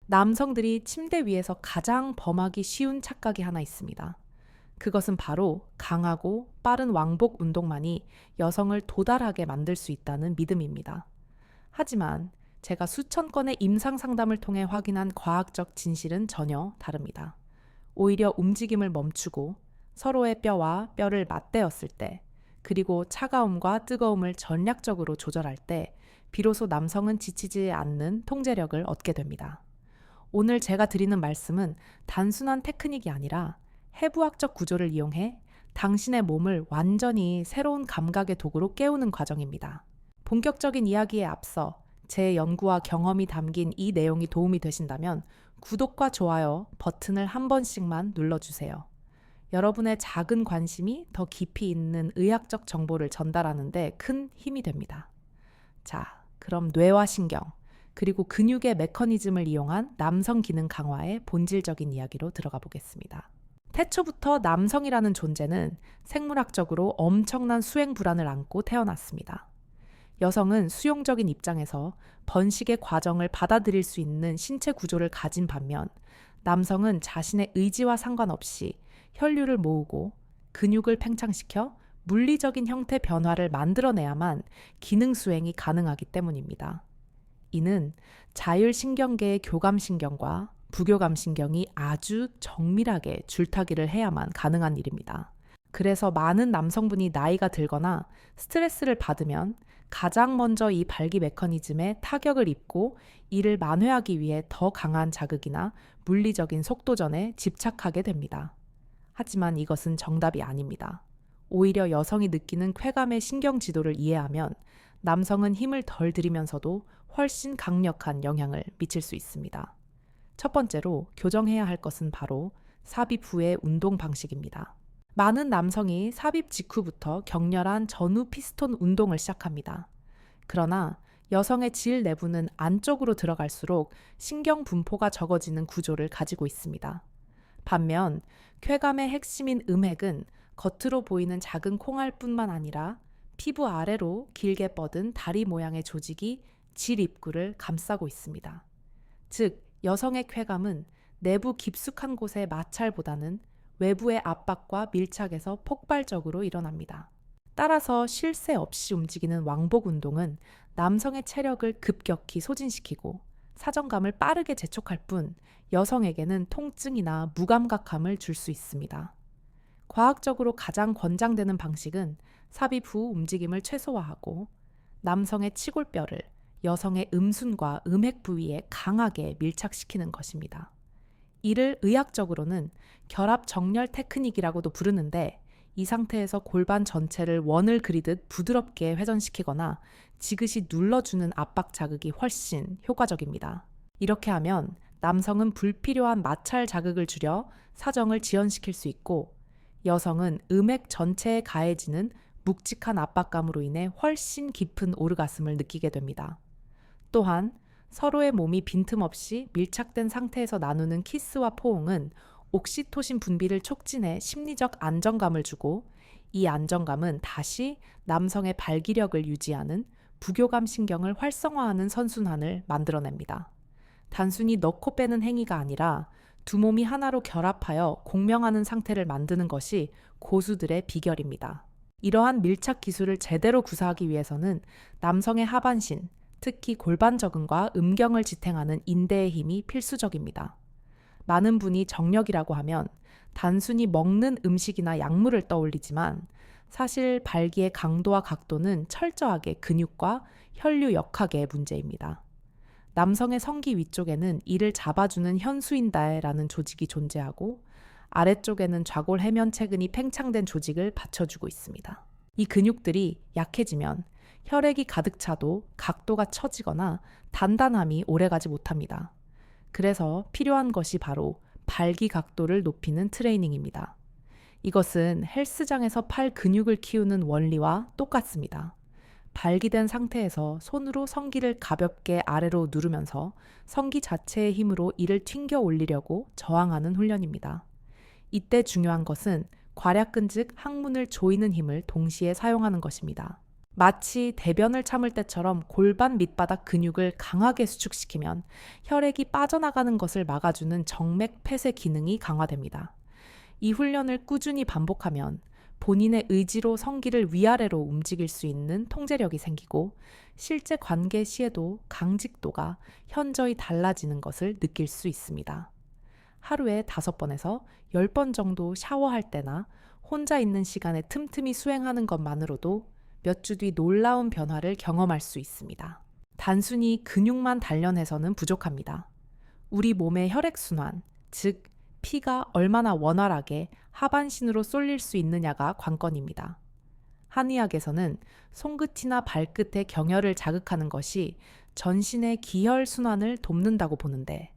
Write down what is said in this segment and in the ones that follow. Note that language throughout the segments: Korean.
남성들이 침대 위에서 가장 범하기 쉬운 착각이 하나 있습니다. 그것은 바로 강하고 빠른 왕복 운동만이 여성을 도달하게 만들 수 있다는 믿음입니다. 하지만 제가 수천 건의 임상 상담을 통해 확인한 과학적 진실은 전혀 다릅니다. 오히려 움직임을 멈추고 서로의 뼈와 뼈를 맞대었을 때, 그리고 차가움과 뜨거움을 전략적으로 조절할 때, 비로소 남성은 지치지 않는 통제력을 얻게 됩니다. 오늘 제가 드리는 말씀은 단순한 테크닉이 아니라 해부학적 구조를 이용해 당신의 몸을 완전히 새로운 감각의 도구로 깨우는 과정입니다. 본격적인 이야기에 앞서 제 연구와 경험이 담긴 이 내용이 도움이 되신다면 구독과 좋아요 버튼을 한 번씩만 눌러주세요. 여러분의 작은 관심이 더 깊이 있는 의학적 정보를 전달하는 데 큰 힘이 됩니다. 자, 그럼 뇌와 신경, 그리고 근육의 메커니즘을 이용한 남성 기능 강화의 본질적인 이야기로 들어가 보겠습니다. 태초부터 남성이라는 존재는 생물학적으로 엄청난 수행 불안을 안고 태어났습니다. 여성은 수용적인 입장에서 번식의 과정을 받아들일 수 있는 신체 구조를 가진 반면, 남성은 자신의 의지와 상관없이 혈류를 모으고 근육을 팽창시켜 물리적인 형태 변화를 만들어내야만 기능 수행이 가능하기 때문입니다. 이는 자율신경계의 교감신경과 부교감신경이 아주 정밀하게 줄타기를 해야만 가능한 일입니다. 그래서 많은 남성분이 나이가 들거나 스트레스를 받으면 가장 먼저 이 발기 메커니즘에 타격을 입고 이를 만회하기 위해 더 강한 자극이나 물리적인 속도전에 집착하게 됩니다. 하지만 이것은 정답이 아닙니다. 오히려 여성이 느끼는 쾌감의 신경 지도를 이해하면 남성은 힘을 덜 들이면서도 훨씬 강력한 영향을 미칠 수 있습니다. 첫 번째로 교정해야 할 것은 바로 삽입 후의 운동 방식입니다. 많은 남성이 삽입 직후부터 격렬한 전후 피스톤 운동을 시작합니다. 그러나 여성의 질 내부는 안쪽으로 들어갈수록 신경 분포가 적어지는 구조를 가지고 있습니다. 반면 쾌감의 핵심인 음핵은 겉으로 보이는 작은 콩알뿐만 아니라 피부 아래로 길게 뻗은 다리 모양의 조직이 질 입구를 감싸고 있습니다. 즉, 여성의 쾌감은 내부 깊숙한 곳의 마찰보다는 외부의 압박과 밀착에서 폭발적으로 일어납니다. 따라서 쉴 새 없이 움직이는 왕복 운동은 남성의 체력을 급격히 소진시키고 사정감을 빠르게 재촉할 뿐 여성에게는 통증이나 무감각함을 줄 수 있습니다. 과학적으로 가장 권장되는 방식은 삽입 후 움직임을 최소화하고 남성의 치골뼈를 여성의 음순과 음핵 부위에 강하게 밀착시키는 것입니다. 이를 의학적으로는 결합 정렬 테크닉이라고도 부르는데, 이 상태에서 골반 전체를 원을 그리듯 부드럽게 회전시키거나 지그시 눌러주는 압박 자극이 훨씬 효과적입니다. 이렇게 하면 남성은 불필요한 마찰 자극을 줄여 사정을 지연시킬 수 있고, 여성은 음핵 전체에 가해지는 묵직한 압박감으로 인해 훨씬 깊은 오르가슴을 느끼게 됩니다. 또한 서로의 몸이 빈틈없이 밀착된 상태에서 나누는 키스와 포옹은 옥시토신 분비를 촉진해 심리적 안정감을 주고, 이 안정감은 다시 남성의 발기력을 유지하는 부교감 신경을 활성화하는 선순환을 만들어냅니다. 단순히 넣고 빼는 행위가 아니라 두 몸이 하나로 결합하여 공명하는 상태를 만드는 것이 고수들의 비결입니다. 이러한 밀착 기술을 제대로 구사하기 위해서는 남성의 하반신, 특히 골반 적응과 음경을 지탱하는 인대의 힘이 필수적입니다. 많은 분이 정력이라고 하면 단순히 먹는 음식이나 약물을 떠올리지만, 사실 발기의 강도와 각도는 철저하게 근육과 혈류 역학의 문제입니다. 남성의 성기 위쪽에는 이를 잡아주는 현수인대라는 조직이 존재하고, 아래쪽에는 좌골 해면체근이 팽창된 조직을 받쳐주고 있습니다. 이 근육들이 약해지면 혈액이 가득 차도 각도가 처지거나 단단함이 오래가지 못합니다. 그래서 필요한 것이 바로 발기 각도를 높이는 트레이닝입니다. 이것은 헬스장에서 팔 근육을 키우는 원리와 똑같습니다. 발기된 상태에서 손으로 성기를 가볍게 아래로 누르면서 성기 자체의 힘으로 이를 튕겨 올리려고 저항하는 훈련입니다. 이때 중요한 것은 괄약근 즉 항문을 조이는 힘을 동시에 사용하는 것입니다. 마치 대변을 참을 때처럼 골반 밑바닥 근육을 강하게 수축시키면 혈액이 빠져나가는 것을 막아주는 정맥 폐쇄 기능이 강화됩니다. 이 훈련을 꾸준히 반복하면 본인의 의지로 성기를 위아래로 움직일 수 있는 통제력이 생기고 실제 관계 시에도 강직도가 현저히 달라지는 것을 느낄 수 있습니다. 하루에 5번에서 10번 정도 샤워할 때나 혼자 있는 시간에 틈틈이 수행하는 것만으로도 몇 주 뒤 놀라운 변화를 경험할 수 있습니다. 단순히 근육만 단련해서는 부족합니다. 우리 몸의 혈액순환, 즉 피가 얼마나 원활하게 하반신으로 쏠릴 수 있느냐가 관건입니다. 한의학에서는 손끝이나 발끝의 경혈을 자극하는 것이 전신의 기혈 순환을 돕는다고 보는데,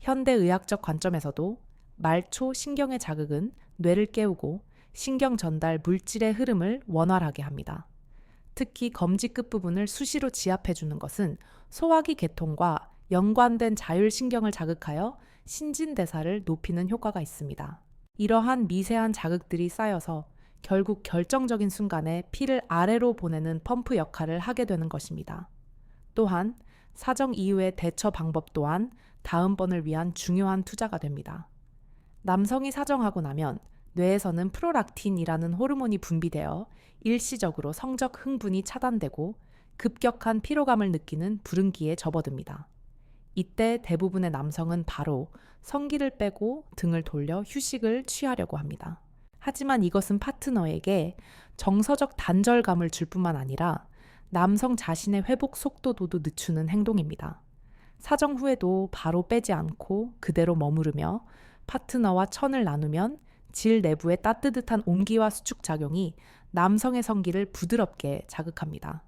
현대의학적 관점에서도 말초 신경의 자극은 뇌를 깨우고 신경 전달 물질의 흐름을 원활하게 합니다. 특히 검지 끝부분을 수시로 지압해주는 것은 소화기 계통과 연관된 자율신경을 자극하여 신진대사를 높이는 효과가 있습니다. 이러한 미세한 자극들이 쌓여서 결국 결정적인 순간에 피를 아래로 보내는 펌프 역할을 하게 되는 것입니다. 또한 사정 이후의 대처 방법 또한 다음번을 위한 중요한 투자가 됩니다. 남성이 사정하고 나면 뇌에서는 프로락틴이라는 호르몬이 분비되어 일시적으로 성적 흥분이 차단되고 급격한 피로감을 느끼는 불응기에 접어듭니다. 이때 대부분의 남성은 바로 성기를 빼고 등을 돌려 휴식을 취하려고 합니다. 하지만 이것은 파트너에게 정서적 단절감을 줄 뿐만 아니라 남성 자신의 회복 속도도 늦추는 행동입니다. 사정 후에도 바로 빼지 않고 그대로 머무르며 파트너와 천을 나누면 질 내부의 따뜻한 온기와 수축 작용이 남성의 성기를 부드럽게 자극합니다.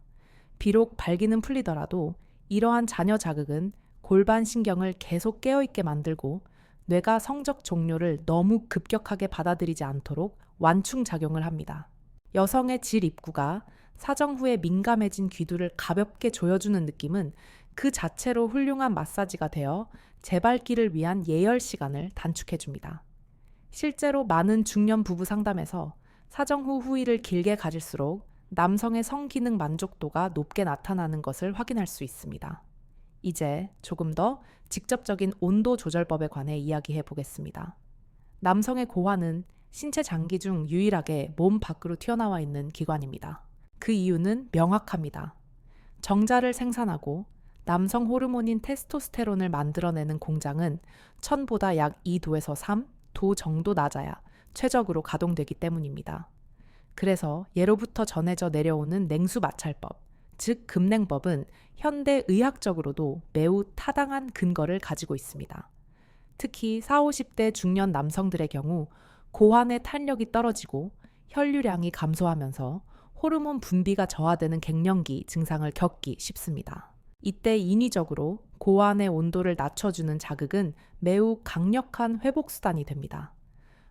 비록 발기는 풀리더라도 이러한 잔여 자극은 골반 신경을 계속 깨어있게 만들고 뇌가 성적 종료를 너무 급격하게 받아들이지 않도록 완충 작용을 합니다. 여성의 질 입구가 사정 후에 민감해진 귀두를 가볍게 조여주는 느낌은 그 자체로 훌륭한 마사지가 되어 재발기를 위한 예열 시간을 단축해줍니다. 실제로 많은 중년 부부 상담에서 사정 후 후일을 길게 가질수록 남성의 성기능 만족도가 높게 나타나는 것을 확인할 수 있습니다. 이제 조금 더 직접적인 온도 조절법에 관해 이야기해 보겠습니다. 남성의 고환은 신체 장기 중 유일하게 몸 밖으로 튀어나와 있는 기관입니다. 그 이유는 명확합니다. 정자를 생산하고 남성 호르몬인 테스토스테론을 만들어내는 공장은 천보다 약 2도에서 3도 정도 낮아야 최적으로 가동되기 때문입니다. 그래서 예로부터 전해져 내려오는 냉수 마찰법, 즉 급냉법은 현대 의학적으로도 매우 타당한 근거를 가지고 있습니다. 특히 40, 50대 중년 남성들의 경우 고환의 탄력이 떨어지고 혈류량이 감소하면서 호르몬 분비가 저하되는 갱년기 증상을 겪기 쉽습니다. 이때 인위적으로 고환의 온도를 낮춰주는 자극은 매우 강력한 회복수단이 됩니다.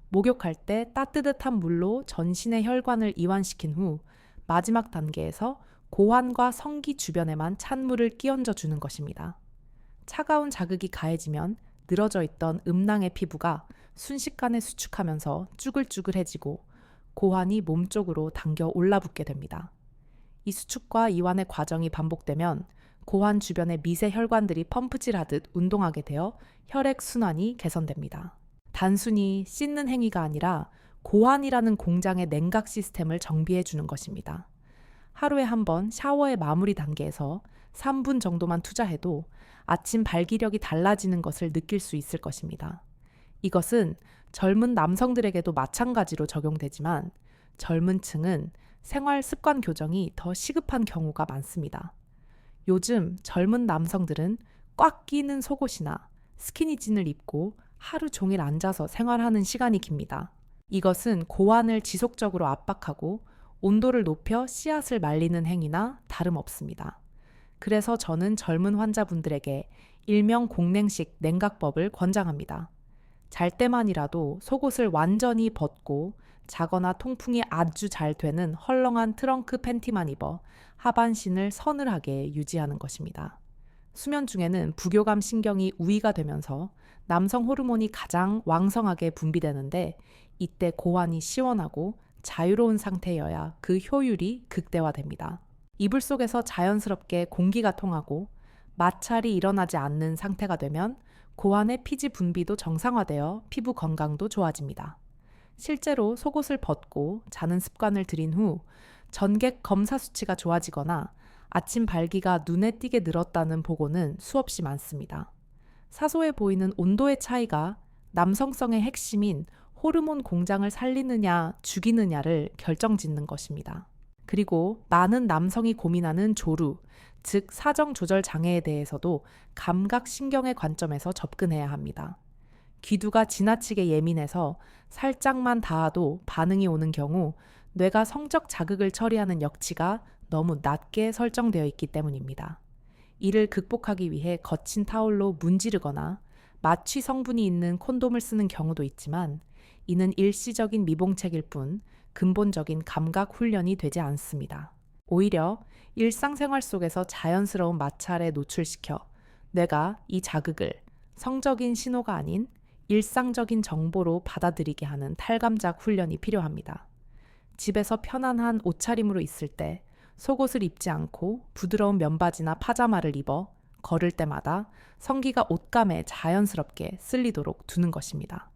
목욕할 때 따뜻한 물로 전신의 혈관을 이완시킨 후 마지막 단계에서 고환과 성기 주변에만 찬물을 끼얹어 주는 것입니다. 차가운 자극이 가해지면 늘어져 있던 음낭의 피부가 순식간에 수축하면서 쭈글쭈글해지고 고환이 몸 쪽으로 당겨 올라붙게 됩니다. 이 수축과 이완의 과정이 반복되면 고환 주변의 미세 혈관들이 펌프질하듯 운동하게 되어 혈액 순환이 개선됩니다. 단순히 씻는 행위가 아니라 고환이라는 공장의 냉각 시스템을 정비해 주는 것입니다. 하루에 한 번 샤워의 마무리 단계에서 3분 정도만 투자해도 아침 발기력이 달라지는 것을 느낄 수 있을 것입니다. 이것은 젊은 남성들에게도 마찬가지로 적용되지만 젊은 층은 생활 습관 교정이 더 시급한 경우가 많습니다. 요즘 젊은 남성들은 꽉 끼는 속옷이나 스키니진을 입고 하루 종일 앉아서 생활하는 시간이 깁니다. 이것은 고환을 지속적으로 압박하고 온도를 높여 씨앗을 말리는 행위나 다름없습니다. 그래서 저는 젊은 환자분들에게 일명 공냉식 냉각법을 권장합니다. 잘 때만이라도 속옷을 완전히 벗고 자거나 통풍이 아주 잘 되는 헐렁한 트렁크 팬티만 입어 하반신을 서늘하게 유지하는 것입니다. 수면 중에는 부교감 신경이 우위가 되면서 남성 호르몬이 가장 왕성하게 분비되는데 이때 고환이 시원하고 자유로운 상태여야 그 효율이 극대화됩니다. 이불 속에서 자연스럽게 공기가 통하고 마찰이 일어나지 않는 상태가 되면 고환의 피지 분비도 정상화되어 피부 건강도 좋아집니다. 실제로 속옷을 벗고 자는 습관을 들인 후 전객 검사 수치가 좋아지거나 아침 발기가 눈에 띄게 늘었다는 보고는 수없이 많습니다. 사소해 보이는 온도의 차이가 남성성의 핵심인 호르몬 공장을 살리느냐 죽이느냐를 결정짓는 것입니다. 그리고 많은 남성이 고민하는 조루, 즉 사정 조절 장애에 대해서도 감각신경의 관점에서 접근해야 합니다. 귀두가 지나치게 예민해서 살짝만 닿아도 반응이 오는 경우 뇌가 성적 자극을 처리하는 역치가 너무 낮게 설정되어 있기 때문입니다. 이를 극복하기 위해 거친 타올로 문지르거나 마취 성분이 있는 콘돔을 쓰는 경우도 있지만 이는 일시적인 미봉책일 뿐 근본적인 감각 훈련이 되지 않습니다. 오히려 일상생활 속에서 자연스러운 마찰에 노출시켜 뇌가 이 자극을 성적인 신호가 아닌 일상적인 정보로 받아들이게 하는 탈감작 훈련이 필요합니다. 집에서 편안한 옷차림으로 있을 때 속옷을 입지 않고 부드러운 면바지나 파자마를 입어 걸을 때마다 성기가 옷감에 자연스럽게 쓸리도록 두는 것입니다.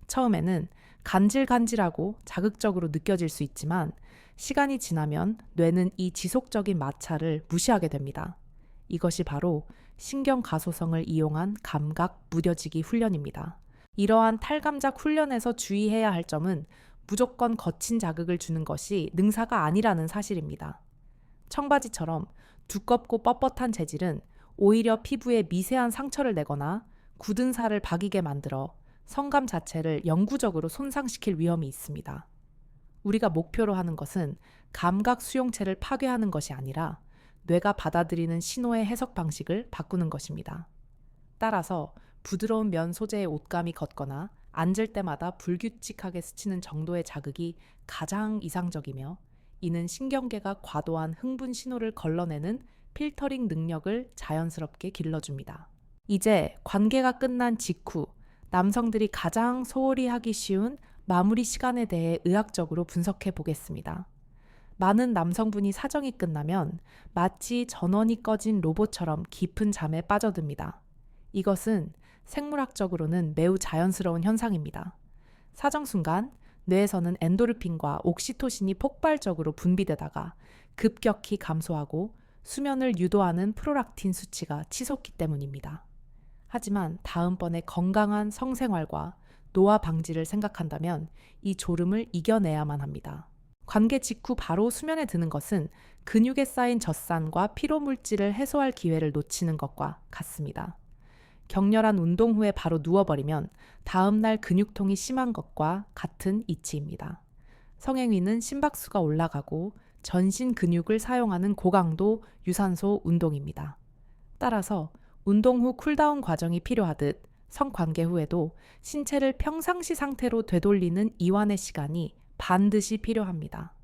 처음에는 간질간질하고 자극적으로 느껴질 수 있지만 시간이 지나면 뇌는 이 지속적인 마찰을 무시하게 됩니다. 이것이 바로 신경 가소성을 이용한 감각 무뎌지기 훈련입니다. 이러한 탈감작 훈련에서 주의해야 할 점은 무조건 거친 자극을 주는 것이 능사가 아니라는 사실입니다. 청바지처럼 두껍고 뻣뻣한 재질은 오히려 피부에 미세한 상처를 내거나 굳은 살을 박이게 만들어 성감 자체를 영구적으로 손상시킬 위험이 있습니다. 우리가 목표로 하는 것은 감각 수용체를 파괴하는 것이 아니라 뇌가 받아들이는 신호의 해석 방식을 바꾸는 것입니다. 따라서 부드러운 면 소재의 옷감이 걷거나 앉을 때마다 불규칙하게 스치는 정도의 자극이 가장 이상적이며 이는 신경계가 과도한 흥분 신호를 걸러내는 필터링 능력을 자연스럽게 길러줍니다. 이제 관계가 끝난 직후 남성들이 가장 소홀히 하기 쉬운 마무리 시간에 대해 의학적으로 분석해 보겠습니다. 많은 남성분이 사정이 끝나면 마치 전원이 꺼진 로봇처럼 깊은 잠에 빠져듭니다. 이것은 생물학적으로는 매우 자연스러운 현상입니다. 사정 순간 뇌에서는 엔도르핀과 옥시토신이 폭발적으로 분비되다가 급격히 감소하고 수면을 유도하는 프롤락틴 수치가 치솟기 때문입니다. 하지만 다음번에 건강한 성생활과 노화 방지를 생각한다면 이 졸음을 이겨내야만 합니다. 관계 직후 바로 수면에 드는 것은 근육에 쌓인 젖산과 피로물질을 해소할 기회를 놓치는 것과 같습니다. 격렬한 운동 후에 바로 누워버리면 다음날 근육통이 심한 것과 같은 이치입니다. 성행위는 심박수가 올라가고 전신 근육을 사용하는 고강도 유산소 운동입니다. 따라서 운동 후 쿨다운 과정이 필요하듯 성관계 후에도 신체를 평상시 상태로 되돌리는 이완의 시간이 반드시 필요합니다.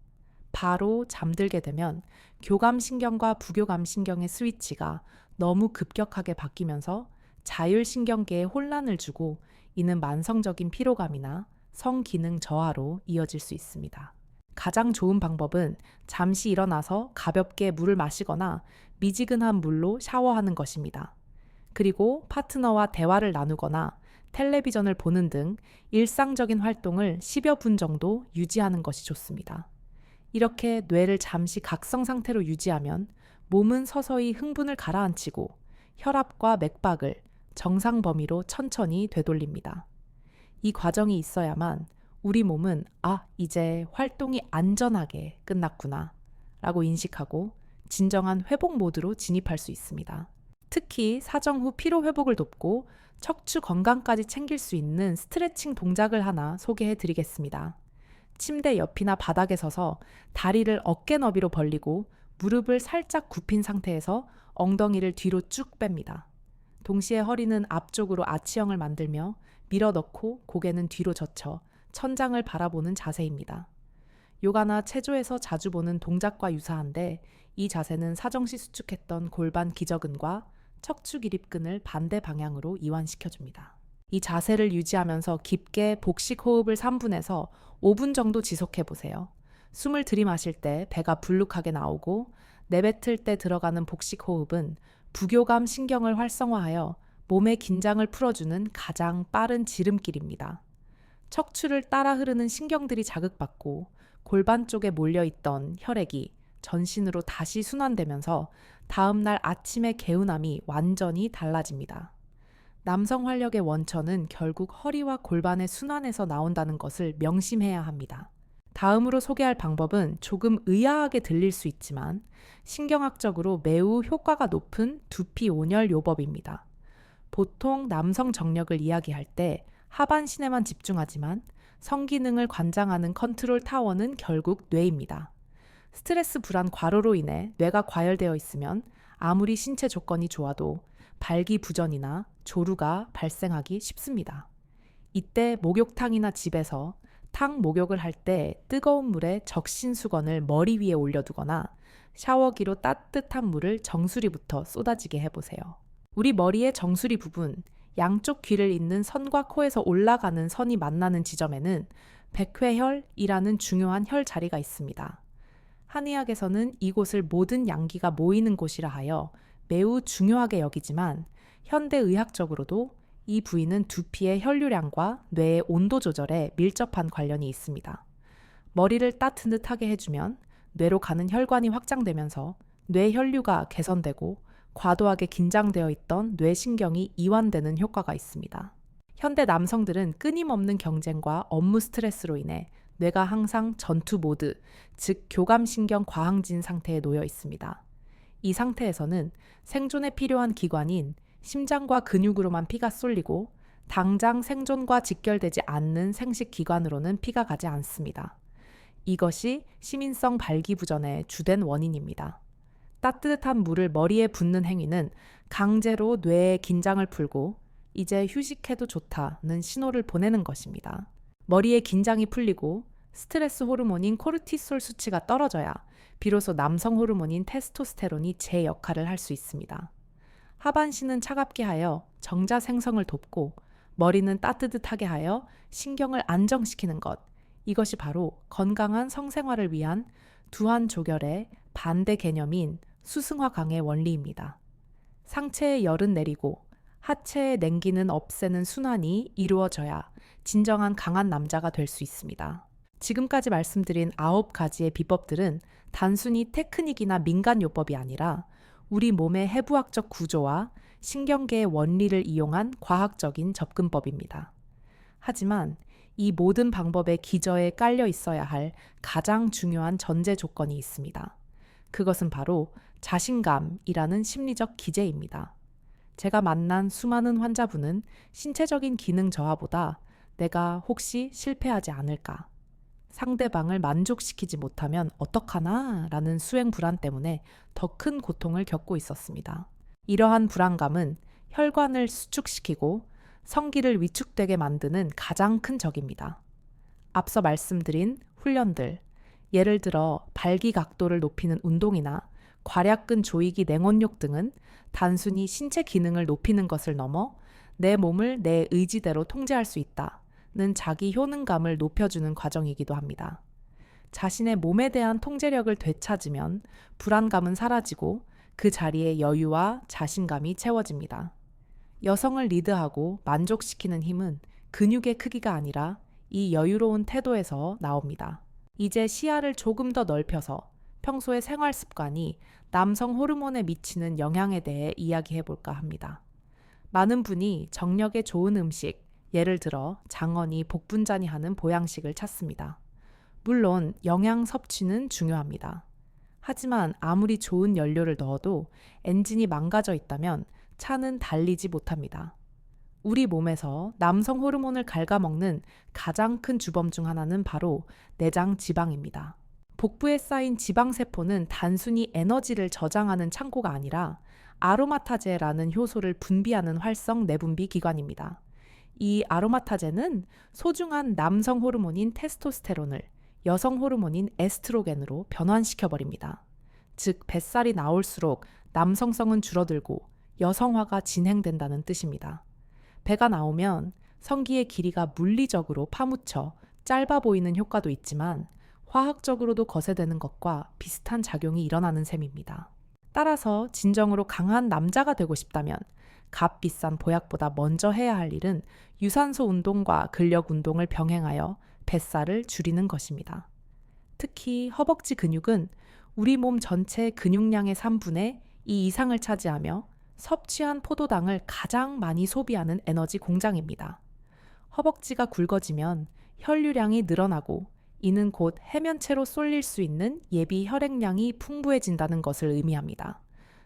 바로 잠들게 되면 교감신경과 부교감신경의 스위치가 너무 급격하게 바뀌면서 자율신경계에 혼란을 주고 이는 만성적인 피로감이나 성기능 저하로 이어질 수 있습니다. 가장 좋은 방법은 잠시 일어나서 가볍게 물을 마시거나 미지근한 물로 샤워하는 것입니다. 그리고 파트너와 대화를 나누거나 텔레비전을 보는 등 일상적인 활동을 10여 분 정도 유지하는 것이 좋습니다. 이렇게 뇌를 잠시 각성 상태로 유지하면 몸은 서서히 흥분을 가라앉히고 혈압과 맥박을 정상 범위로 천천히 되돌립니다. 이 과정이 있어야만 우리 몸은 이제 활동이 안전하게 끝났구나 라고 인식하고 진정한 회복 모드로 진입할 수 있습니다. 특히 사정 후 피로 회복을 돕고 척추 건강까지 챙길 수 있는 스트레칭 동작을 하나 소개해 드리겠습니다. 침대 옆이나 바닥에 서서 다리를 어깨 너비로 벌리고 무릎을 살짝 굽힌 상태에서 엉덩이를 뒤로 쭉 뺍니다. 동시에 허리는 앞쪽으로 아치형을 만들며 밀어 넣고 고개는 뒤로 젖혀 천장을 바라보는 자세입니다. 요가나 체조에서 자주 보는 동작과 유사한데 이 자세는 사정시 수축했던 골반 기저근과 척추 기립근을 반대 방향으로 이완시켜줍니다. 이 자세를 유지하면서 깊게 복식 호흡을 3분에서 5분 정도 지속해보세요. 숨을 들이마실 때 배가 불룩하게 나오고 내뱉을 때 들어가는 복식 호흡은 부교감 신경을 활성화하여 몸의 긴장을 풀어주는 가장 빠른 지름길입니다. 척추를 따라 흐르는 신경들이 자극받고 골반 쪽에 몰려있던 혈액이 전신으로 다시 순환되면서 다음날 아침의 개운함이 완전히 달라집니다. 남성 활력의 원천은 결국 허리와 골반의 순환에서 나온다는 것을 명심해야 합니다. 다음으로 소개할 방법은 조금 의아하게 들릴 수 있지만 신경학적으로 매우 효과가 높은 두피 온열 요법입니다. 보통 남성 정력을 이야기할 때 하반신에만 집중하지만 성기능을 관장하는 컨트롤 타워는 결국 뇌입니다. 스트레스 불안 과로로 인해 뇌가 과열되어 있으면 아무리 신체 조건이 좋아도 발기부전이나 조루가 발생하기 쉽습니다. 이때 목욕탕이나 집에서 탕 목욕을 할 때 뜨거운 물에 적신 수건을 머리 위에 올려두거나 샤워기로 따뜻한 물을 정수리부터 쏟아지게 해보세요. 우리 머리의 정수리 부분, 양쪽 귀를 잇는 선과 코에서 올라가는 선이 만나는 지점에는 백회혈이라는 중요한 혈 자리가 있습니다. 한의학에서는 이곳을 모든 양기가 모이는 곳이라 하여 매우 중요하게 여기지만 현대의학적으로도 이 부위는 두피의 혈류량과 뇌의 온도 조절에 밀접한 관련이 있습니다. 머리를 따뜻하게 해주면 뇌로 가는 혈관이 확장되면서 뇌 혈류가 개선되고 과도하게 긴장되어 있던 뇌신경이 이완되는 효과가 있습니다. 현대 남성들은 끊임없는 경쟁과 업무 스트레스로 인해 뇌가 항상 전투 모드, 즉 교감신경 과항진 상태에 놓여 있습니다. 이 상태에서는 생존에 필요한 기관인 심장과 근육으로만 피가 쏠리고 당장 생존과 직결되지 않는 생식기관으로는 피가 가지 않습니다. 이것이 시민성 발기부전의 주된 원인입니다. 따뜻한 물을 머리에 붓는 행위는 강제로 뇌의 긴장을 풀고 이제 휴식해도 좋다는 신호를 보내는 것입니다. 머리의 긴장이 풀리고 스트레스 호르몬인 코르티솔 수치가 떨어져야 비로소 남성 호르몬인 테스토스테론이 제 역할을 할 수 있습니다. 하반신은 차갑게 하여 정자 생성을 돕고 머리는 따뜻하게 하여 신경을 안정시키는 것. 이것이 바로 건강한 성생활을 위한 두한조결의 반대 개념인 수승화강의 원리입니다. 상체에 열은 내리고 하체의 냉기는 없애는 순환이 이루어져야 진정한 강한 남자가 될 수 있습니다. 지금까지 말씀드린 9가지의 비법들은 단순히 테크닉이나 민간요법이 아니라 우리 몸의 해부학적 구조와 신경계의 원리를 이용한 과학적인 접근법입니다. 하지만 이 모든 방법의 기저에 깔려 있어야 할 가장 중요한 전제 조건이 있습니다. 그것은 바로 자신감이라는 심리적 기제입니다. 제가 만난 수많은 환자분은 신체적인 기능 저하보다 내가 혹시 실패하지 않을까? 상대방을 만족시키지 못하면 어떡하나? 라는 수행 불안 때문에 더 큰 고통을 겪고 있었습니다. 이러한 불안감은 혈관을 수축시키고 성기를 위축되게 만드는 가장 큰 적입니다. 앞서 말씀드린 훈련들, 예를 들어 발기 각도를 높이는 운동이나 괄약근 조이기 냉온욕 등은 단순히 신체 기능을 높이는 것을 넘어 내 몸을 내 의지대로 통제할 수 있다는 자기 효능감을 높여주는 과정이기도 합니다. 자신의 몸에 대한 통제력을 되찾으면 불안감은 사라지고 그 자리에 여유와 자신감이 채워집니다. 여성을 리드하고 만족시키는 힘은 근육의 크기가 아니라 이 여유로운 태도에서 나옵니다. 이제 시야를 조금 더 넓혀서 평소의 생활 습관이 남성 호르몬에 미치는 영향에 대해 이야기해 볼까 합니다. 많은 분이 정력에 좋은 음식, 예를 들어 장어니, 복분자니 하는 보양식을 찾습니다. 물론 영양 섭취는 중요합니다. 하지만 아무리 좋은 연료를 넣어도 엔진이 망가져 있다면 차는 달리지 못합니다. 우리 몸에서 남성 호르몬을 갉아먹는 가장 큰 주범 중 하나는 바로 내장 지방입니다. 복부에 쌓인 지방세포는 단순히 에너지를 저장하는 창고가 아니라 아로마타제라는 효소를 분비하는 활성 내분비 기관입니다. 이 아로마타제는 소중한 남성 호르몬인 테스토스테론을 여성 호르몬인 에스트로겐으로 변환시켜버립니다. 즉, 뱃살이 나올수록 남성성은 줄어들고 여성화가 진행된다는 뜻입니다. 배가 나오면 성기의 길이가 물리적으로 파묻혀 짧아 보이는 효과도 있지만 화학적으로도 거세되는 것과 비슷한 작용이 일어나는 셈입니다. 따라서 진정으로 강한 남자가 되고 싶다면 값비싼 보약보다 먼저 해야 할 일은 유산소 운동과 근력 운동을 병행하여 뱃살을 줄이는 것입니다. 특히 허벅지 근육은 우리 몸 전체 근육량의 3분의 2 이상을 차지하며 섭취한 포도당을 가장 많이 소비하는 에너지 공장입니다. 허벅지가 굵어지면 혈류량이 늘어나고 이는 곧 해면체로 쏠릴 수 있는 예비 혈액량이 풍부해진다는 것을 의미합니다.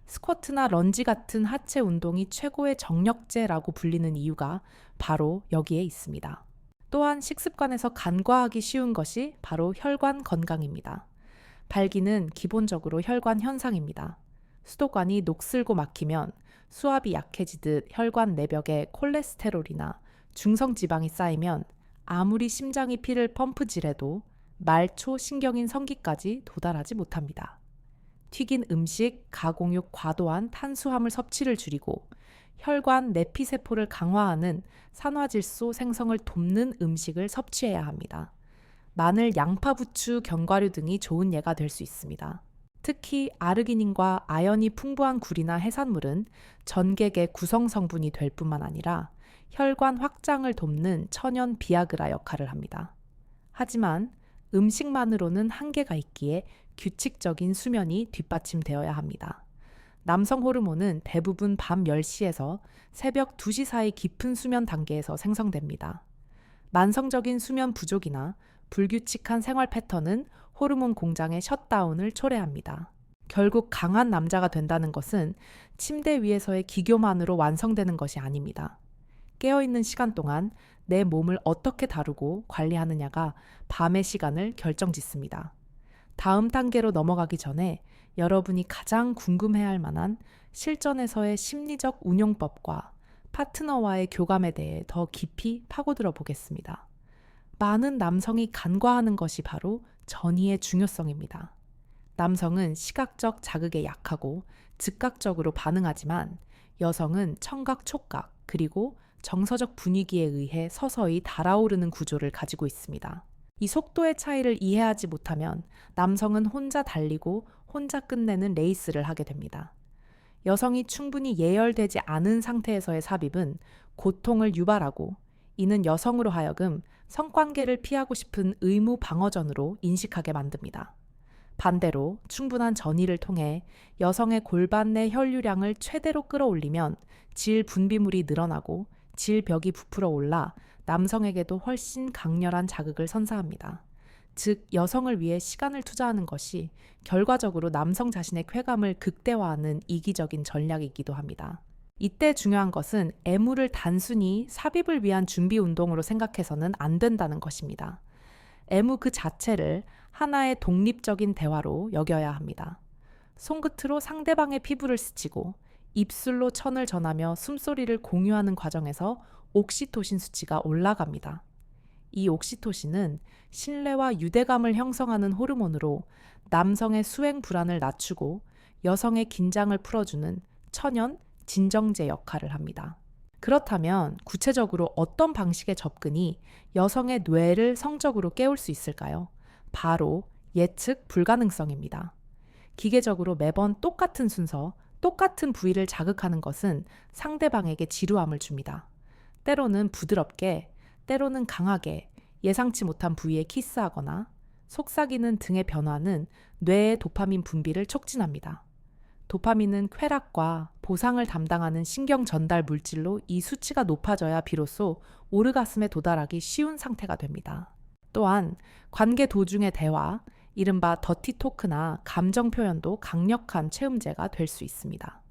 스쿼트나 런지 같은 하체 운동이 최고의 정력제라고 불리는 이유가 바로 여기에 있습니다. 또한 식습관에서 간과하기 쉬운 것이 바로 혈관 건강입니다. 발기는 기본적으로 혈관 현상입니다. 수도관이 녹슬고 막히면 수압이 약해지듯 혈관 내벽에 콜레스테롤이나 중성지방이 쌓이면 아무리 심장이 피를 펌프질해도 말초 신경인 성기까지 도달하지 못합니다. 튀긴 음식, 가공육 과도한 탄수화물 섭취를 줄이고 혈관 내피세포를 강화하는 산화질소 생성을 돕는 음식을 섭취해야 합니다. 마늘, 양파, 부추, 견과류 등이 좋은 예가 될 수 있습니다. 특히 아르기닌과 아연이 풍부한 굴이나 해산물은 전객의 구성 성분이 될 뿐만 아니라 혈관 확장을 돕는 천연 비아그라 역할을 합니다. 하지만 음식만으로는 한계가 있기에 규칙적인 수면이 뒷받침되어야 합니다. 남성 호르몬은 대부분 밤 10시에서 새벽 2시 사이 깊은 수면 단계에서 생성됩니다. 만성적인 수면 부족이나 불규칙한 생활 패턴은 호르몬 공장의 셧다운을 초래합니다. 결국 강한 남자가 된다는 것은 침대 위에서의 기교만으로 완성되는 것이 아닙니다. 깨어있는 시간 동안 내 몸을 어떻게 다루고 관리하느냐가 밤의 시간을 결정짓습니다. 다음 단계로 넘어가기 전에 여러분이 가장 궁금해할 만한 실전에서의 심리적 운용법과 파트너와의 교감에 대해 더 깊이 파고들어 보겠습니다. 많은 남성이 간과하는 것이 바로 전이의 중요성입니다. 남성은 시각적 자극에 약하고 즉각적으로 반응하지만 여성은 청각, 촉각, 그리고 정서적 분위기에 의해 서서히 달아오르는 구조를 가지고 있습니다. 이 속도의 차이를 이해하지 못하면 남성은 혼자 달리고 혼자 끝내는 레이스를 하게 됩니다. 여성이 충분히 예열되지 않은 상태에서의 삽입은 고통을 유발하고 이는 여성으로 하여금 성관계를 피하고 싶은 의무 방어전으로 인식하게 만듭니다. 반대로 충분한 전이를 통해 여성의 골반 내 혈류량을 최대로 끌어올리면 질 분비물이 늘어나고 질벽이 부풀어 올라 남성에게도 훨씬 강렬한 자극을 선사합니다. 즉, 여성을 위해 시간을 투자하는 것이 결과적으로 남성 자신의 쾌감을 극대화하는 이기적인 전략이기도 합니다. 이때 중요한 것은 애무를 단순히 삽입을 위한 준비 운동으로 생각해서는 안 된다는 것입니다. 애무 그 자체를 하나의 독립적인 대화로 여겨야 합니다. 손끝으로 상대방의 피부를 스치고 입술로 천을 전하며 숨소리를 공유하는 과정에서 옥시토신 수치가 올라갑니다. 이 옥시토신은 신뢰와 유대감을 형성하는 호르몬으로 남성의 수행 불안을 낮추고 여성의 긴장을 풀어주는 천연 진정제 역할을 합니다. 그렇다면 구체적으로 어떤 방식의 접근이 여성의 뇌를 성적으로 깨울 수 있을까요? 바로 예측 불가능성입니다. 기계적으로 매번 똑같은 순서, 똑같은 부위를 자극하는 것은 상대방에게 지루함을 줍니다. 때로는 부드럽게, 때로는 강하게 예상치 못한 부위에 키스하거나 속삭이는 등의 변화는 뇌의 도파민 분비를 촉진합니다. 도파민은 쾌락과 보상을 담당하는 신경 전달 물질로 이 수치가 높아져야 비로소 오르가슴에 도달하기 쉬운 상태가 됩니다. 또한 관계 도중의 대화, 이른바 더티 토크나 감정 표현도 강력한 체음제가 될 수 있습니다.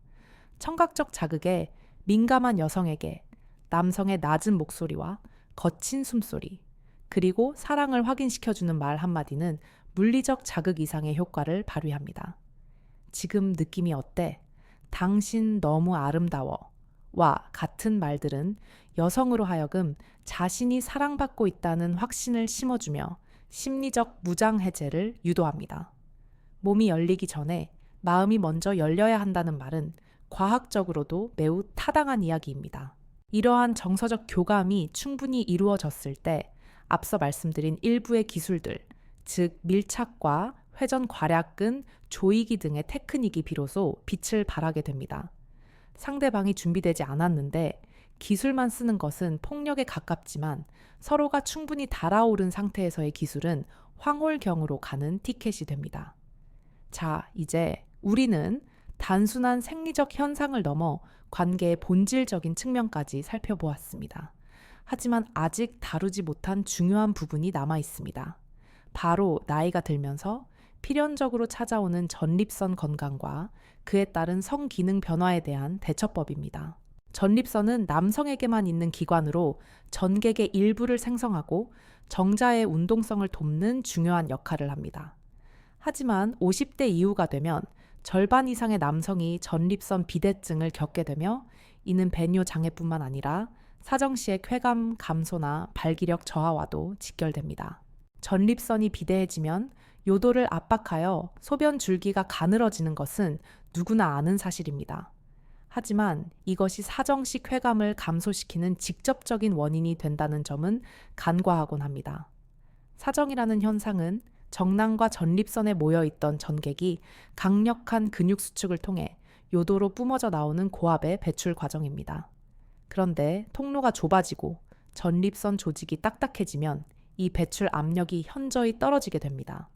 청각적 자극에 민감한 여성에게 남성의 낮은 목소리와 거친 숨소리, 그리고 사랑을 확인시켜주는 말 한마디는 물리적 자극 이상의 효과를 발휘합니다. 지금 느낌이 어때? 당신 너무 아름다워. 와 같은 말들은 여성으로 하여금 자신이 사랑받고 있다는 확신을 심어주며 심리적 무장 해제를 유도합니다. 몸이 열리기 전에 마음이 먼저 열려야 한다는 말은 과학적으로도 매우 타당한 이야기입니다. 이러한 정서적 교감이 충분히 이루어졌을 때 앞서 말씀드린 일부의 기술들, 즉 밀착과 회전 괄약근, 조이기 등의 테크닉이 비로소 빛을 발하게 됩니다. 상대방이 준비되지 않았는데 기술만 쓰는 것은 폭력에 가깝지만 서로가 충분히 달아오른 상태에서의 기술은 황홀경으로 가는 티켓이 됩니다. 자, 이제 우리는 단순한 생리적 현상을 넘어 관계의 본질적인 측면까지 살펴보았습니다. 하지만 아직 다루지 못한 중요한 부분이 남아 있습니다. 바로 나이가 들면서 필연적으로 찾아오는 전립선 건강과 그에 따른 성기능 변화에 대한 대처법입니다. 전립선은 남성에게만 있는 기관으로 전객의 일부를 생성하고 정자의 운동성을 돕는 중요한 역할을 합니다. 하지만 50대 이후가 되면 절반 이상의 남성이 전립선 비대증을 겪게 되며 이는 배뇨 장애뿐만 아니라 사정시의 쾌감 감소나 발기력 저하와도 직결됩니다. 전립선이 비대해지면 요도를 압박하여 소변 줄기가 가늘어지는 것은 누구나 아는 사실입니다. 하지만 이것이 사정시 쾌감을 감소시키는 직접적인 원인이 된다는 점은 간과하곤 합니다. 사정이라는 현상은 정낭과 전립선에 모여있던 전객이 강력한 근육 수축을 통해 요도로 뿜어져 나오는 고압의 배출 과정입니다. 그런데 통로가 좁아지고 전립선 조직이 딱딱해지면 이 배출 압력이 현저히 떨어지게 됩니다.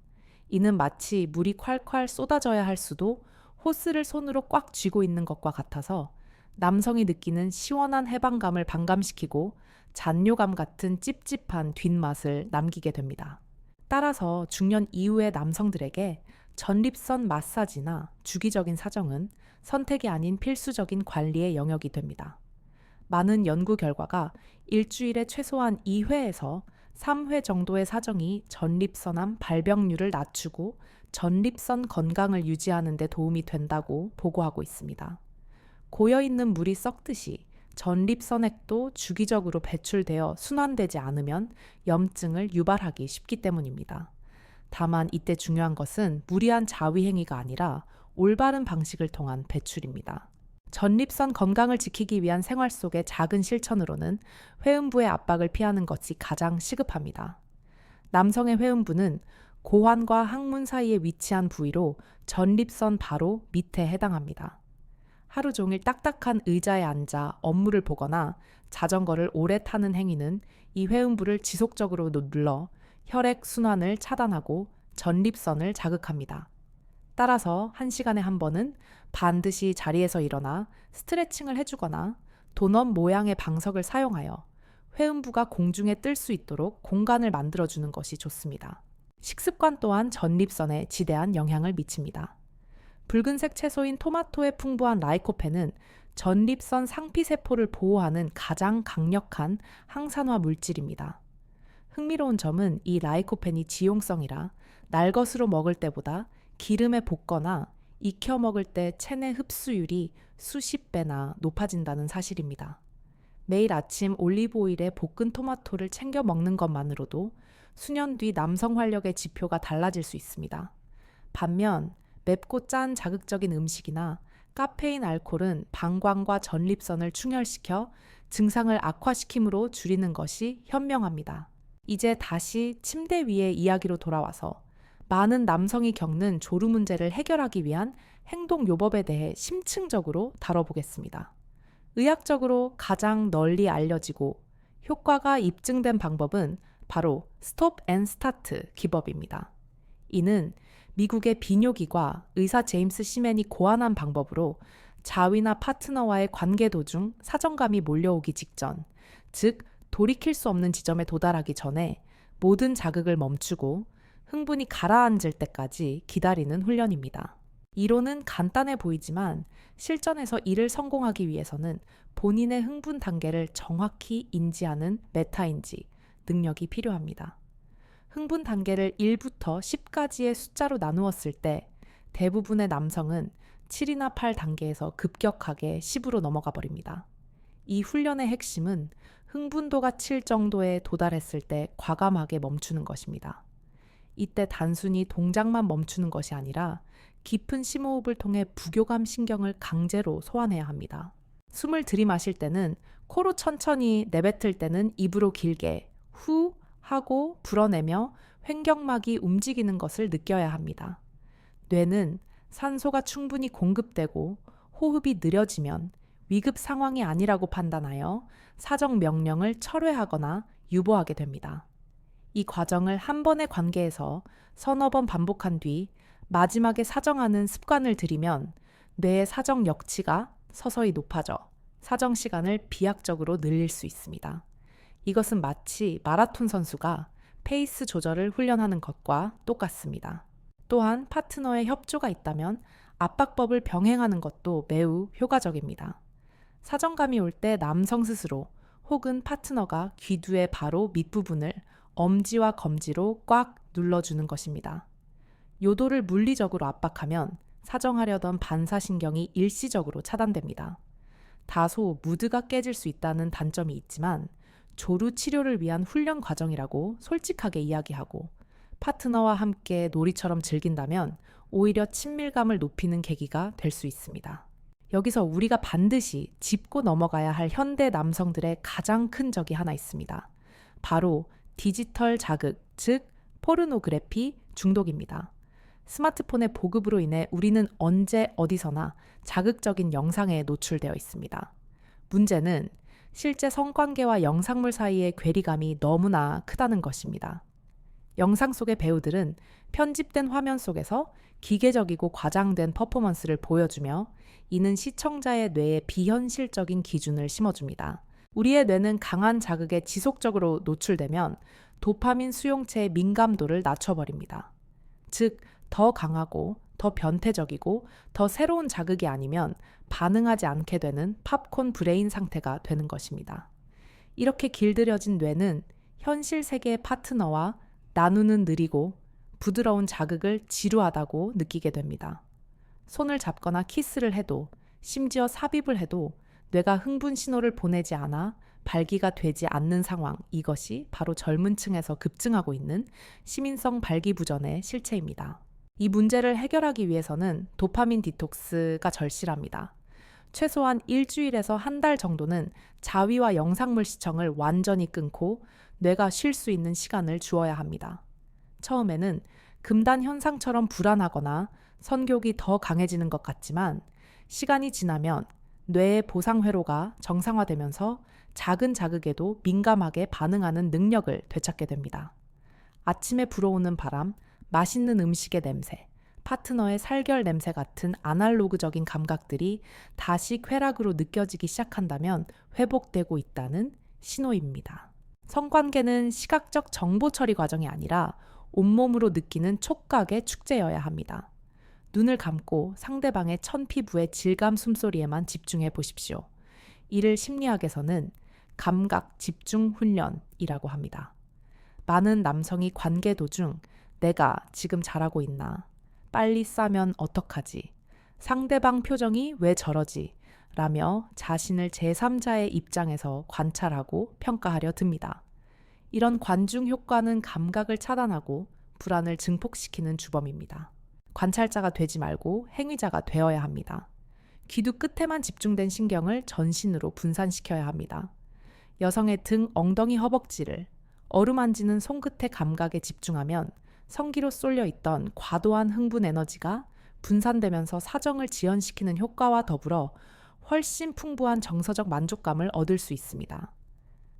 이는 마치 물이 콸콸 쏟아져야 할 수도 호스를 손으로 꽉 쥐고 있는 것과 같아서 남성이 느끼는 시원한 해방감을 반감시키고 잔뇨감 같은 찝찝한 뒷맛을 남기게 됩니다. 따라서 중년 이후의 남성들에게 전립선 마사지나 주기적인 사정은 선택이 아닌 필수적인 관리의 영역이 됩니다. 많은 연구 결과가 일주일에 최소한 2회에서 3회 정도의 사정이 전립선암 발병률을 낮추고 전립선 건강을 유지하는 데 도움이 된다고 보고하고 있습니다. 고여있는 물이 썩듯이 전립선액도 주기적으로 배출되어 순환되지 않으면 염증을 유발하기 쉽기 때문입니다. 다만 이때 중요한 것은 무리한 자위 행위가 아니라 올바른 방식을 통한 배출입니다. 전립선 건강을 지키기 위한 생활 속의 작은 실천으로는 회음부의 압박을 피하는 것이 가장 시급합니다. 남성의 회음부는 고환과 항문 사이에 위치한 부위로 전립선 바로 밑에 해당합니다. 하루 종일 딱딱한 의자에 앉아 업무를 보거나 자전거를 오래 타는 행위는 이 회음부를 지속적으로 눌러 혈액 순환을 차단하고 전립선을 자극합니다. 따라서 1시간에 한 번은 반드시 자리에서 일어나 스트레칭을 해주거나 도넛 모양의 방석을 사용하여 회음부가 공중에 뜰 수 있도록 공간을 만들어주는 것이 좋습니다. 식습관 또한 전립선에 지대한 영향을 미칩니다. 붉은색 채소인 토마토에 풍부한 라이코펜은 전립선 상피세포를 보호하는 가장 강력한 항산화 물질입니다. 흥미로운 점은 이 라이코펜이 지용성이라 날것으로 먹을 때보다 기름에 볶거나 익혀 먹을 때 체내 흡수율이 수십 배나 높아진다는 사실입니다. 매일 아침 올리브 오일에 볶은 토마토를 챙겨 먹는 것만으로도 수년 뒤 남성 활력의 지표가 달라질 수 있습니다. 반면 맵고 짠 자극적인 음식이나 카페인 알코올은 방광과 전립선을 충혈시켜 증상을 악화시킴으로 줄이는 것이 현명합니다. 이제 다시 침대 위의 이야기로 돌아와서 많은 남성이 겪는 조루 문제를 해결하기 위한 행동요법에 대해 심층적으로 다뤄보겠습니다. 의학적으로 가장 널리 알려지고 효과가 입증된 방법은 바로 스톱 앤 스타트 기법입니다. 이는 미국의 비뇨기과 의사 제임스 시맨이 고안한 방법으로 자위나 파트너와의 관계 도중 사정감이 몰려오기 직전, 즉 돌이킬 수 없는 지점에 도달하기 전에 모든 자극을 멈추고 흥분이 가라앉을 때까지 기다리는 훈련입니다. 이론은 간단해 보이지만 실전에서 이를 성공하기 위해서는 본인의 흥분 단계를 정확히 인지하는 메타인지 능력이 필요합니다. 흥분 단계를 1부터 10까지의 숫자로 나누었을 때 대부분의 남성은 7이나 8 단계에서 급격하게 10으로 넘어가 버립니다. 이 훈련의 핵심은 흥분도가 7 정도에 도달했을 때 과감하게 멈추는 것입니다. 이때 단순히 동작만 멈추는 것이 아니라 깊은 심호흡을 통해 부교감 신경을 강제로 소환해야 합니다. 숨을 들이마실 때는 코로 천천히 내뱉을 때는 입으로 길게 후 하고 불어내며 횡격막이 움직이는 것을 느껴야 합니다. 뇌는 산소가 충분히 공급되고 호흡이 느려지면 위급 상황이 아니라고 판단하여 사정 명령을 철회하거나 유보하게 됩니다. 이 과정을 한 번의 관계에서 서너 번 반복한 뒤 마지막에 사정하는 습관을 들이면 뇌의 사정 역치가 서서히 높아져 사정 시간을 비약적으로 늘릴 수 있습니다. 이것은 마치 마라톤 선수가 페이스 조절을 훈련하는 것과 똑같습니다. 또한 파트너의 협조가 있다면 압박법을 병행하는 것도 매우 효과적입니다. 사정감이 올 때 남성 스스로 혹은 파트너가 귀두의 바로 밑부분을 엄지와 검지로 꽉 눌러주는 것입니다. 요도를 물리적으로 압박하면 사정하려던 반사신경이 일시적으로 차단됩니다. 다소 무드가 깨질 수 있다는 단점이 있지만 조루 치료를 위한 훈련 과정이라고 솔직하게 이야기하고 파트너와 함께 놀이처럼 즐긴다면 오히려 친밀감을 높이는 계기가 될 수 있습니다. 여기서 우리가 반드시 짚고 넘어가야 할 현대 남성들의 가장 큰 적이 하나 있습니다. 바로 디지털 자극, 즉 포르노그래피 중독입니다. 스마트폰의 보급으로 인해 우리는 언제 어디서나 자극적인 영상에 노출되어 있습니다. 문제는 실제 성관계와 영상물 사이의 괴리감이 너무나 크다는 것입니다. 영상 속의 배우들은 편집된 화면 속에서 기계적이고 과장된 퍼포먼스를 보여주며 이는 시청자의 뇌에 비현실적인 기준을 심어줍니다. 우리의 뇌는 강한 자극에 지속적으로 노출되면 도파민 수용체의 민감도를 낮춰버립니다. 즉, 더 강하고 더 변태적이고 더 새로운 자극이 아니면 반응하지 않게 되는 팝콘 브레인 상태가 되는 것입니다. 이렇게 길들여진 뇌는 현실 세계의 파트너와 나누는 느리고 부드러운 자극을 지루하다고 느끼게 됩니다. 손을 잡거나 키스를 해도 심지어 삽입을 해도 뇌가 흥분 신호를 보내지 않아 발기가 되지 않는 상황, 이것이 바로 젊은 층에서 급증하고 있는 시민성 발기부전의 실체입니다. 이 문제를 해결하기 위해서는 도파민 디톡스가 절실합니다. 최소한 일주일에서 한 달 정도는 자위와 영상물 시청을 완전히 끊고 뇌가 쉴 수 있는 시간을 주어야 합니다. 처음에는 금단 현상처럼 불안하거나 선교기 더 강해지는 것 같지만 시간이 지나면 뇌의 보상 회로가 정상화되면서 작은 자극에도 민감하게 반응하는 능력을 되찾게 됩니다. 아침에 불어오는 바람, 맛있는 음식의 냄새, 파트너의 살결 냄새 같은 아날로그적인 감각들이 다시 쾌락으로 느껴지기 시작한다면 회복되고 있다는 신호입니다. 성관계는 시각적 정보 처리 과정이 아니라 온몸으로 느끼는 촉각의 축제여야 합니다. 눈을 감고 상대방의 천피부의 질감 숨소리에만 집중해 보십시오. 이를 심리학에서는 감각 집중 훈련이라고 합니다. 많은 남성이 관계 도중 내가 지금 잘하고 있나? 빨리 싸면 어떡하지? 상대방 표정이 왜 저러지? 라며 자신을 제3자의 입장에서 관찰하고 평가하려 듭니다. 이런 관중 효과는 감각을 차단하고 불안을 증폭시키는 주범입니다. 관찰자가 되지 말고 행위자가 되어야 합니다. 귀두 끝에만 집중된 신경을 전신으로 분산시켜야 합니다. 여성의 등, 엉덩이, 허벅지를 어루만지는 손끝의 감각에 집중하면 성기로 쏠려 있던 과도한 흥분 에너지가 분산되면서 사정을 지연시키는 효과와 더불어 훨씬 풍부한 정서적 만족감을 얻을 수 있습니다.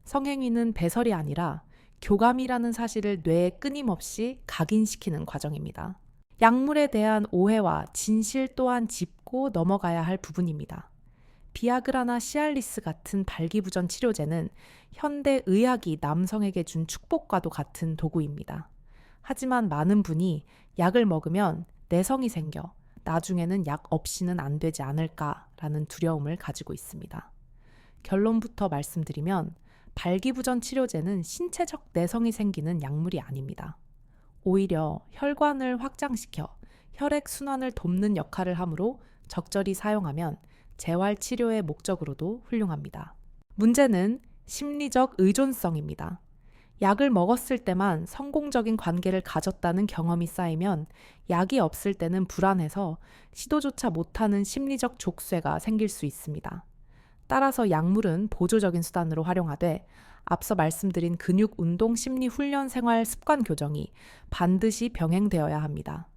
성행위는 배설이 아니라 교감이라는 사실을 뇌에 끊임없이 각인시키는 과정입니다. 약물에 대한 오해와 진실 또한 짚고 넘어가야 할 부분입니다. 비아그라나 시알리스 같은 발기부전 치료제는 현대 의학이 남성에게 준 축복과도 같은 도구입니다. 하지만 많은 분이 약을 먹으면 내성이 생겨 나중에는 약 없이는 안 되지 않을까라는 두려움을 가지고 있습니다. 결론부터 말씀드리면 발기부전 치료제는 신체적 내성이 생기는 약물이 아닙니다. 오히려 혈관을 확장시켜 혈액순환을 돕는 역할을 하므로 적절히 사용하면 재활치료의 목적으로도 훌륭합니다. 문제는 심리적 의존성입니다. 약을 먹었을 때만 성공적인 관계를 가졌다는 경험이 쌓이면 약이 없을 때는 불안해서 시도조차 못하는 심리적 족쇄가 생길 수 있습니다. 따라서 약물은 보조적인 수단으로 활용하되 앞서 말씀드린 근육 운동 심리 훈련 생활 습관 교정이 반드시 병행되어야 합니다.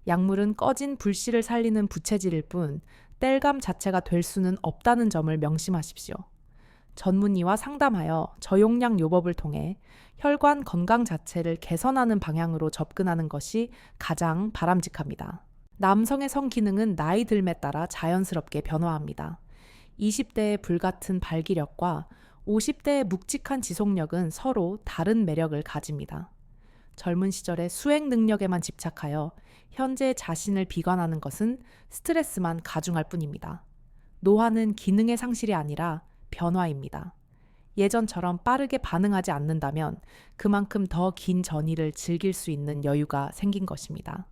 약물은 꺼진 불씨를 살리는 부채질일 뿐 땔감 자체가 될 수는 없다는 점을 명심하십시오. 전문의와 상담하여 저용량 요법을 통해 혈관 건강 자체를 개선하는 방향으로 접근하는 것이 가장 바람직합니다. 남성의 성 기능은 나이 들에 따라 자연스럽게 변화합니다. 20대의 불같은 발기력과 50대의 묵직한 지속력은 서로 다른 매력을 가집니다. 젊은 시절의 수행 능력에만 집착하여 현재 자신을 비관하는 것은 스트레스만 가중할 뿐입니다. 노화는 기능의 상실이 아니라 변화입니다. 예전처럼 빠르게 반응하지 않는다면 그만큼 더 긴 전이를 즐길 수 있는 여유가 생긴 것입니다.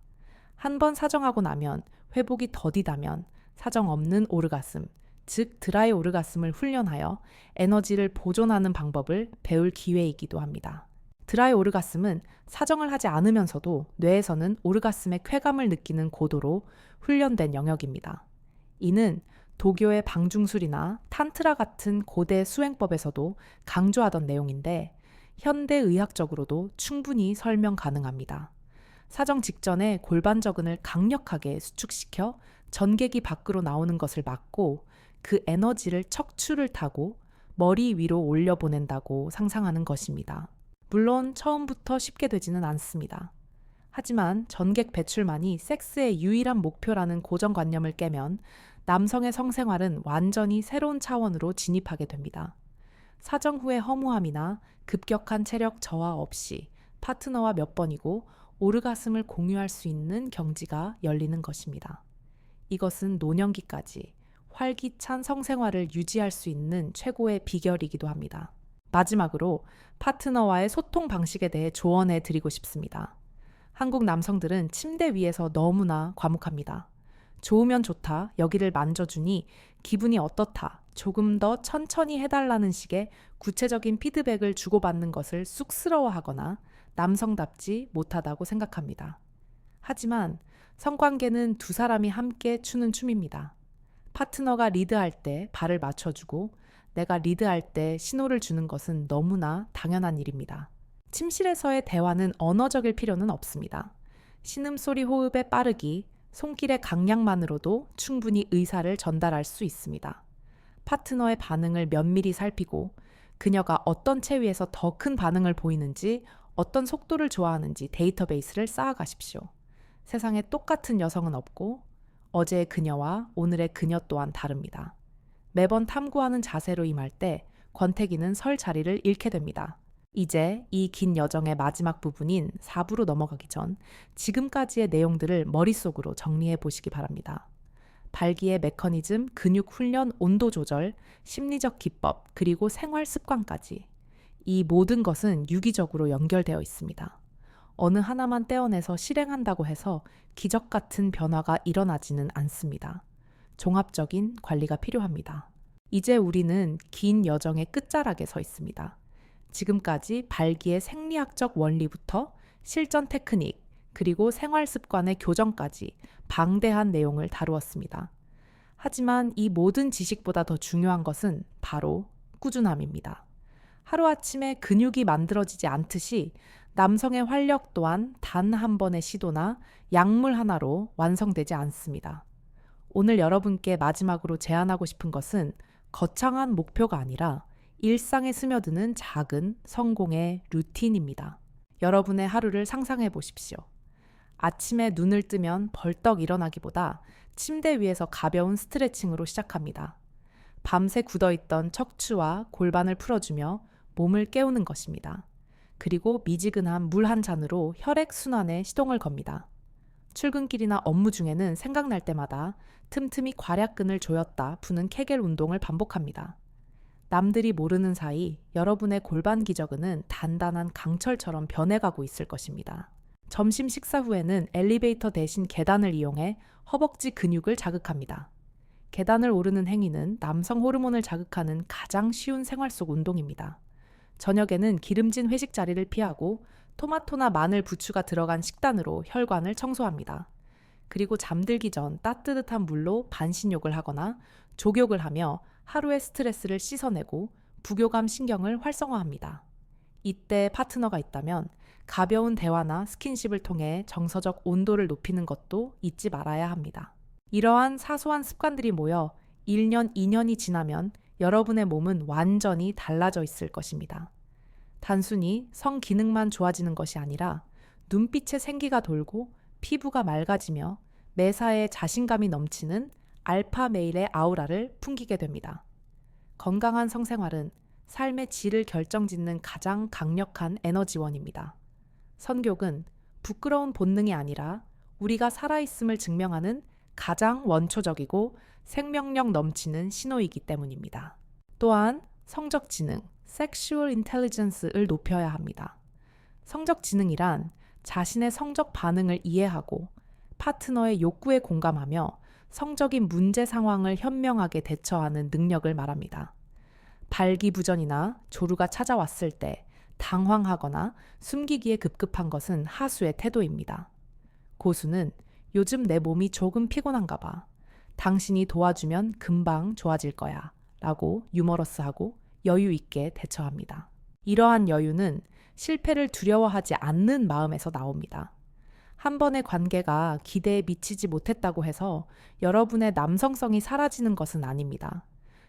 한 번 사정하고 나면 회복이 더디다면 사정 없는 오르가슴, 즉 드라이 오르가슴을 훈련하여 에너지를 보존하는 방법을 배울 기회이기도 합니다. 드라이 오르가슴은 사정을 하지 않으면서도 뇌에서는 오르가슴의 쾌감을 느끼는 고도로 훈련된 영역입니다. 이는 도교의 방중술이나 탄트라 같은 고대 수행법에서도 강조하던 내용인데 현대의학적으로도 충분히 설명 가능합니다. 사정 직전에 골반저근을 강력하게 수축시켜 전객이 밖으로 나오는 것을 막고 그 에너지를 척추를 타고 머리 위로 올려보낸다고 상상하는 것입니다. 물론 처음부터 쉽게 되지는 않습니다. 하지만 전객 배출만이 섹스의 유일한 목표라는 고정관념을 깨면 남성의 성생활은 완전히 새로운 차원으로 진입하게 됩니다. 사정 후의 허무함이나 급격한 체력 저하 없이 파트너와 몇 번이고 오르가슴을 공유할 수 있는 경지가 열리는 것입니다. 이것은 노년기까지 활기찬 성생활을 유지할 수 있는 최고의 비결이기도 합니다. 마지막으로 파트너와의 소통 방식에 대해 조언해 드리고 싶습니다. 한국 남성들은 침대 위에서 너무나 과묵합니다. 좋으면 좋다, 여기를 만져주니 기분이 어떻다, 조금 더 천천히 해달라는 식의 구체적인 피드백을 주고받는 것을 쑥스러워하거나 남성답지 못하다고 생각합니다. 하지만 성관계는 두 사람이 함께 추는 춤입니다. 파트너가 리드할 때 발을 맞춰주고 내가 리드할 때 신호를 주는 것은 너무나 당연한 일입니다. 침실에서의 대화는 언어적일 필요는 없습니다. 신음소리 호흡의 빠르기, 손길의 강약만으로도 충분히 의사를 전달할 수 있습니다. 파트너의 반응을 면밀히 살피고 그녀가 어떤 체위에서 더 큰 반응을 보이는지 어떤 속도를 좋아하는지 데이터베이스를 쌓아가십시오. 세상에 똑같은 여성은 없고 어제의 그녀와 오늘의 그녀 또한 다릅니다. 매번 탐구하는 자세로 임할 때 권태기는 설 자리를 잃게 됩니다. 이제 이 긴 여정의 마지막 부분인 4부로 넘어가기 전 지금까지의 내용들을 머릿속으로 정리해 보시기 바랍니다. 발기의 메커니즘, 근육 훈련, 온도 조절, 심리적 기법, 그리고 생활 습관까지 이 모든 것은 유기적으로 연결되어 있습니다. 어느 하나만 떼어내서 실행한다고 해서 기적 같은 변화가 일어나지는 않습니다. 종합적인 관리가 필요합니다. 이제 우리는 긴 여정의 끝자락에 서 있습니다. 지금까지 발기의 생리학적 원리부터 실전 테크닉, 그리고 생활 습관의 교정까지 방대한 내용을 다루었습니다. 하지만 이 모든 지식보다 더 중요한 것은 바로 꾸준함입니다. 하루아침에 근육이 만들어지지 않듯이 남성의 활력 또한 단 한 번의 시도나 약물 하나로 완성되지 않습니다. 오늘 여러분께 마지막으로 제안하고 싶은 것은 거창한 목표가 아니라 일상에 스며드는 작은 성공의 루틴입니다. 여러분의 하루를 상상해 보십시오. 아침에 눈을 뜨면 벌떡 일어나기보다 침대 위에서 가벼운 스트레칭으로 시작합니다. 밤새 굳어있던 척추와 골반을 풀어주며 몸을 깨우는 것입니다. 그리고 미지근한 물 한 잔으로 혈액순환에 시동을 겁니다. 출근길이나 업무 중에는 생각날 때마다 틈틈이 괄약근을 조였다 푸는 케겔 운동을 반복합니다. 남들이 모르는 사이 여러분의 골반 기저근은 단단한 강철처럼 변해가고 있을 것입니다. 점심 식사 후에는 엘리베이터 대신 계단을 이용해 허벅지 근육을 자극합니다. 계단을 오르는 행위는 남성 호르몬을 자극하는 가장 쉬운 생활 속 운동입니다. 저녁에는 기름진 회식 자리를 피하고 토마토나 마늘, 부추가 들어간 식단으로 혈관을 청소합니다. 그리고 잠들기 전 따뜻한 물로 반신욕을 하거나 족욕을 하며 하루의 스트레스를 씻어내고 부교감 신경을 활성화합니다. 이때 파트너가 있다면 가벼운 대화나 스킨십을 통해 정서적 온도를 높이는 것도 잊지 말아야 합니다. 이러한 사소한 습관들이 모여 1년, 2년이 지나면 여러분의 몸은 완전히 달라져 있을 것입니다. 단순히 성 기능만 좋아지는 것이 아니라 눈빛에 생기가 돌고 피부가 맑아지며 매사에 자신감이 넘치는 알파 메일의 아우라를 풍기게 됩니다. 건강한 성생활은 삶의 질을 결정짓는 가장 강력한 에너지원입니다. 성욕은 부끄러운 본능이 아니라 우리가 살아있음을 증명하는 가장 원초적이고 생명력 넘치는 신호이기 때문입니다. 또한 성적 지능, Sexual Intelligence를 높여야 합니다. 성적 지능이란 자신의 성적 반응을 이해하고 파트너의 욕구에 공감하며 성적인 문제 상황을 현명하게 대처하는 능력을 말합니다. 발기부전이나 조루가 찾아왔을 때 당황하거나 숨기기에 급급한 것은 하수의 태도입니다. 고수는 요즘 내 몸이 조금 피곤한가 봐. 당신이 도와주면 금방 좋아질 거야. 라고 유머러스하고 여유 있게 대처합니다. 이러한 여유는 실패를 두려워하지 않는 마음에서 나옵니다. 한 번의 관계가 기대에 미치지 못했다고 해서 여러분의 남성성이 사라지는 것은 아닙니다.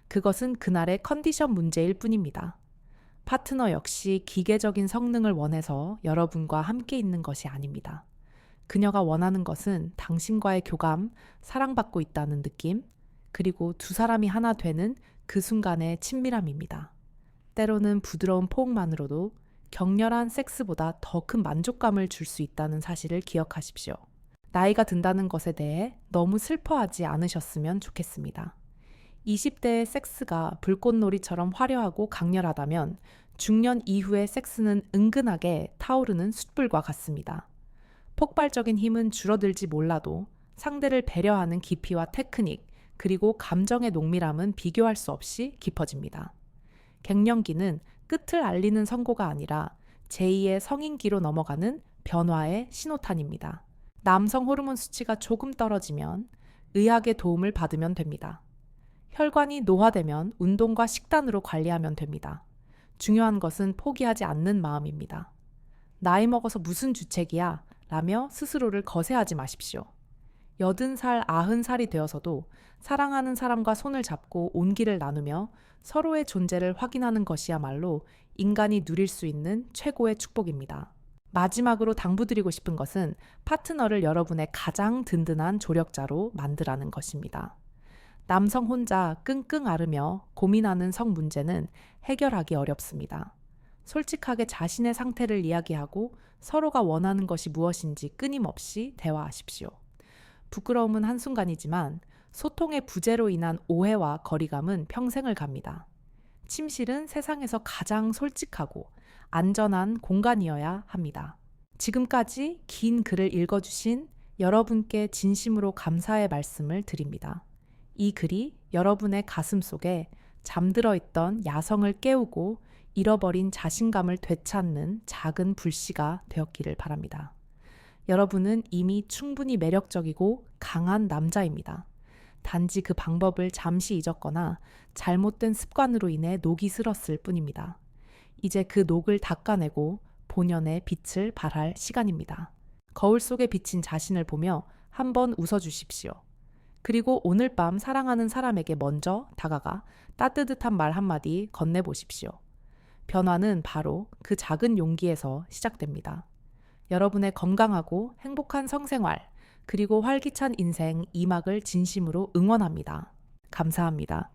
그것은 그날의 컨디션 문제일 뿐입니다. 파트너 역시 기계적인 성능을 원해서 여러분과 함께 있는 것이 아닙니다. 그녀가 원하는 것은 당신과의 교감, 사랑받고 있다는 느낌, 그리고 두 사람이 하나 되는 그 순간의 친밀함입니다. 때로는 부드러운 포옹만으로도 격렬한 섹스보다 더 큰 만족감을 줄 수 있다는 사실을 기억하십시오. 나이가 든다는 것에 대해 너무 슬퍼하지 않으셨으면 좋겠습니다. 20대의 섹스가 불꽃놀이처럼 화려하고 강렬하다면 중년 이후의 섹스는 은근하게 타오르는 숯불과 같습니다. 폭발적인 힘은 줄어들지 몰라도 상대를 배려하는 깊이와 테크닉, 그리고 감정의 농밀함은 비교할 수 없이 깊어집니다. 갱년기는 끝을 알리는 선고가 아니라 제2의 성인기로 넘어가는 변화의 신호탄입니다. 남성 호르몬 수치가 조금 떨어지면 의학의 도움을 받으면 됩니다. 혈관이 노화되면 운동과 식단으로 관리하면 됩니다. 중요한 것은 포기하지 않는 마음입니다. 나이 먹어서 무슨 주책이야? 라며 스스로를 거세하지 마십시오. 80살, 90살이 되어서도 사랑하는 사람과 손을 잡고 온기를 나누며 서로의 존재를 확인하는 것이야말로 인간이 누릴 수 있는 최고의 축복입니다. 마지막으로 당부드리고 싶은 것은 파트너를 여러분의 가장 든든한 조력자로 만들라는 것입니다. 남성 혼자 끙끙 앓으며 고민하는 성 문제는 해결하기 어렵습니다. 솔직하게 자신의 상태를 이야기하고 서로가 원하는 것이 무엇인지 끊임없이 대화하십시오. 부끄러움은 한순간이지만 소통의 부재로 인한 오해와 거리감은 평생을 갑니다. 침실은 세상에서 가장 솔직하고 안전한 공간이어야 합니다. 지금까지 긴 글을 읽어주신 여러분께 진심으로 감사의 말씀을 드립니다. 이 글이 여러분의 가슴 속에 잠들어 있던 야성을 깨우고 잃어버린 자신감을 되찾는 작은 불씨가 되었기를 바랍니다. 여러분은 이미 충분히 매력적이고 강한 남자입니다. 단지 그 방법을 잠시 잊었거나 잘못된 습관으로 인해 녹이 슬었을 뿐입니다. 이제 그 녹을 닦아내고 본연의 빛을 발할 시간입니다. 거울 속에 비친 자신을 보며 한번 웃어주십시오. 그리고 오늘 밤 사랑하는 사람에게 먼저 다가가 따뜻한 말 한마디 건네보십시오. 변화는 바로 그 작은 용기에서 시작됩니다. 여러분의 건강하고 행복한 성생활, 그리고 활기찬 인생 2막을 진심으로 응원합니다. 감사합니다.